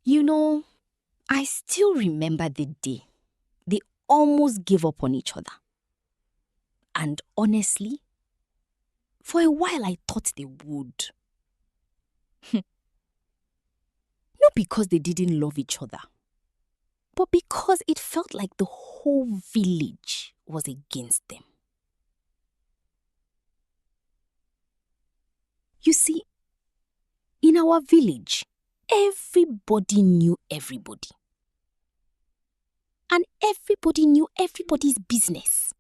You know, I still remember the day they almost gave up on each other. And honestly, for a while I thought they would. Not because they didn't love each other, but because it felt like the whole village was against them. You see, in our village, everybody knew everybody. And everybody knew everybody's business.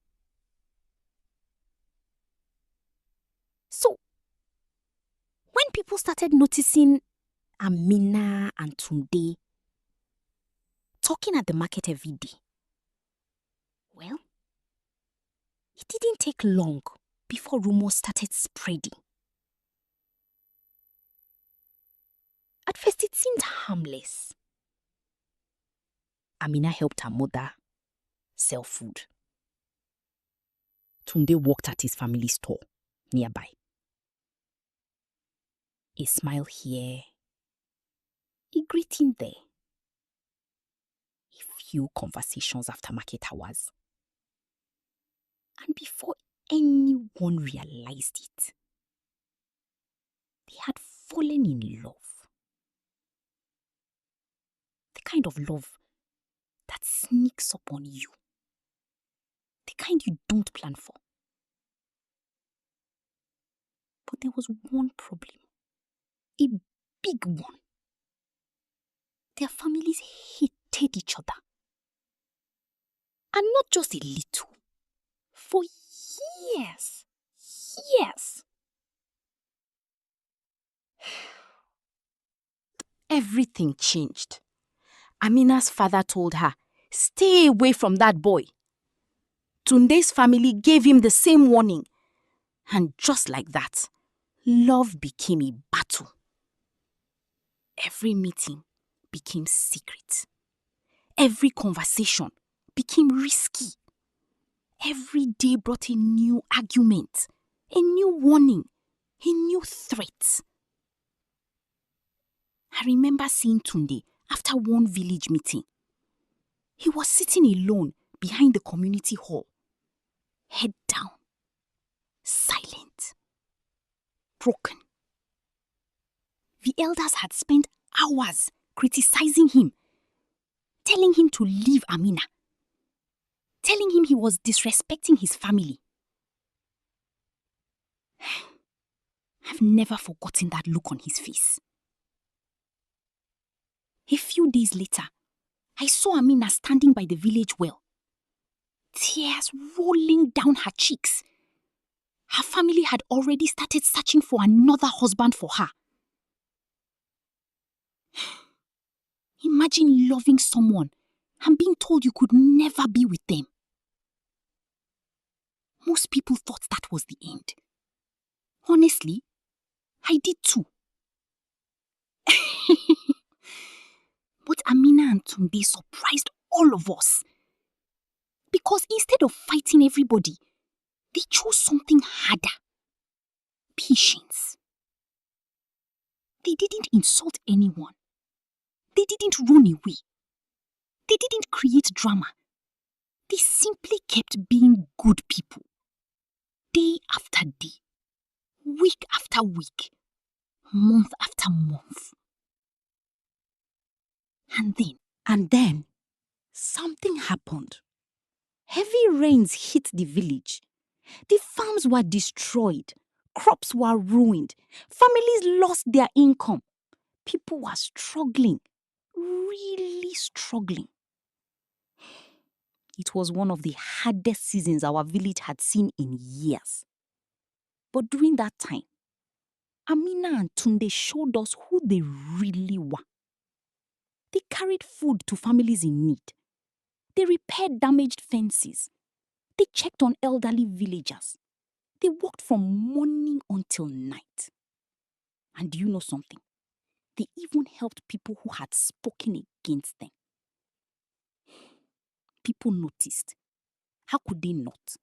So, when people started noticing Amina and Tunde talking at the market every day, well, it didn't take long before rumors started spreading. At first, it seemed harmless. Amina helped her mother sell food. Tunde worked at his family store nearby. A smile here, a greeting there. A few conversations after market hours. And before anyone realized it, they had fallen in love. The kind of love that sneaks up on you. The kind you don't plan for. But there was one problem. A big one. Their families hated each other. And not just a little. For years. Years. Everything changed. Amina's father told her, "Stay away from that boy." Tunde's family gave him the same warning. And just like that, love became a battle. Every meeting became secret. Every conversation became risky. Every day brought a new argument, a new warning, a new threat. I remember seeing Tunde after one village meeting. He was sitting alone behind the community hall, head down, silent, broken. The elders had spent hours criticizing him, telling him to leave Amina, telling him he was disrespecting his family. I've never forgotten that look on his face. A few days later, I saw Amina standing by the village well, tears rolling down her cheeks. Her family had already started searching for another husband for her. Imagine loving someone and being told you could never be with them. Most people thought that was the end. Honestly, I did too. But Amina and Tunde surprised all of us. Because instead of fighting everybody, they chose something harder. Patience. They didn't insult anyone. They didn't run away. They didn't create drama. They simply kept being good people. Day after day. Week after week. Month after month. And then, something happened. Heavy rains hit the village. The farms were destroyed. Crops were ruined. Families lost their income. People were struggling. Really struggling. It was one of the hardest seasons our village had seen in years. But during that time, Amina and Tunde showed us who they really were. They carried food to families in need. They repaired damaged fences. They checked on elderly villagers. They worked from morning until night. And do you know something? They even helped people who had spoken against them. People noticed. How could they not?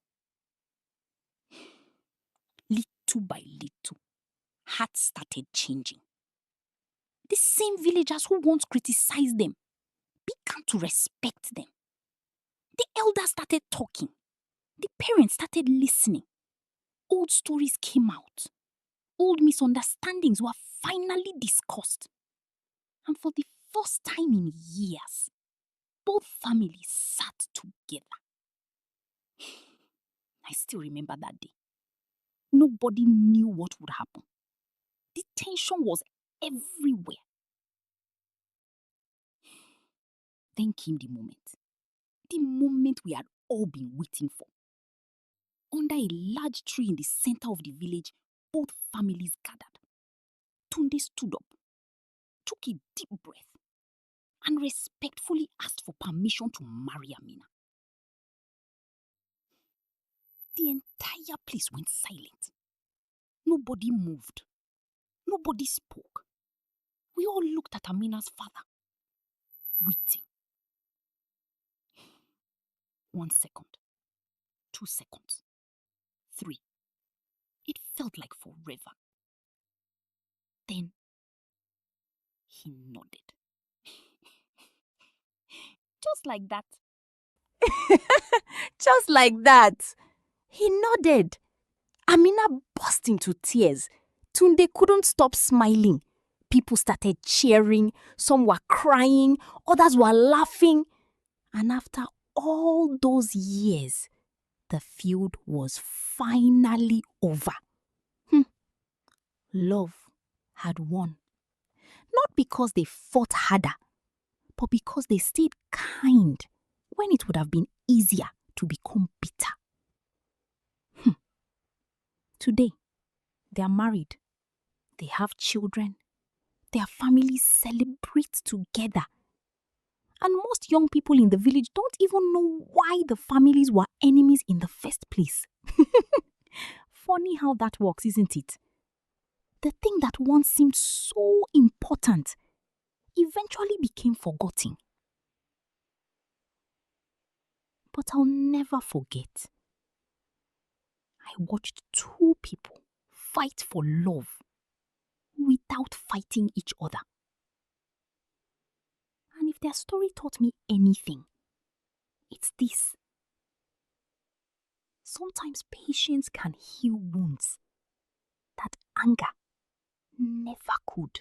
Little by little, hearts started changing. The same villagers who once criticized them began to respect them. The elders started talking. The parents started listening. Old stories came out. Old misunderstandings were finally discussed. And for the first time in years, both families sat together. I still remember that day. Nobody knew what would happen. The tension was everywhere. Then came the moment we had all been waiting for. Under a large tree in the center of the village, both families gathered. Tunde stood up, took a deep breath, and respectfully asked for permission to marry Amina. The entire place went silent. Nobody moved. Nobody spoke. We all looked at Amina's father, waiting. 1 second, 2 seconds, 3. It felt like forever. Then he nodded. Just like that. Just like that. He nodded. Amina burst into tears. Tunde couldn't stop smiling. People started cheering. Some were crying. Others were laughing. And after all those years, the feud was finally over. Love had won. Not because they fought harder, but because they stayed kind when it would have been easier to become bitter. Today, they are married. They have children. Their families celebrate together. And most young people in the village don't even know why the families were enemies in the first place. Funny how that works, isn't it? The thing that once seemed so important eventually became forgotten. But I'll never forget. I watched two people fight for love without fighting each other. And if their story taught me anything, it's this. Sometimes patience can heal wounds that anger never could.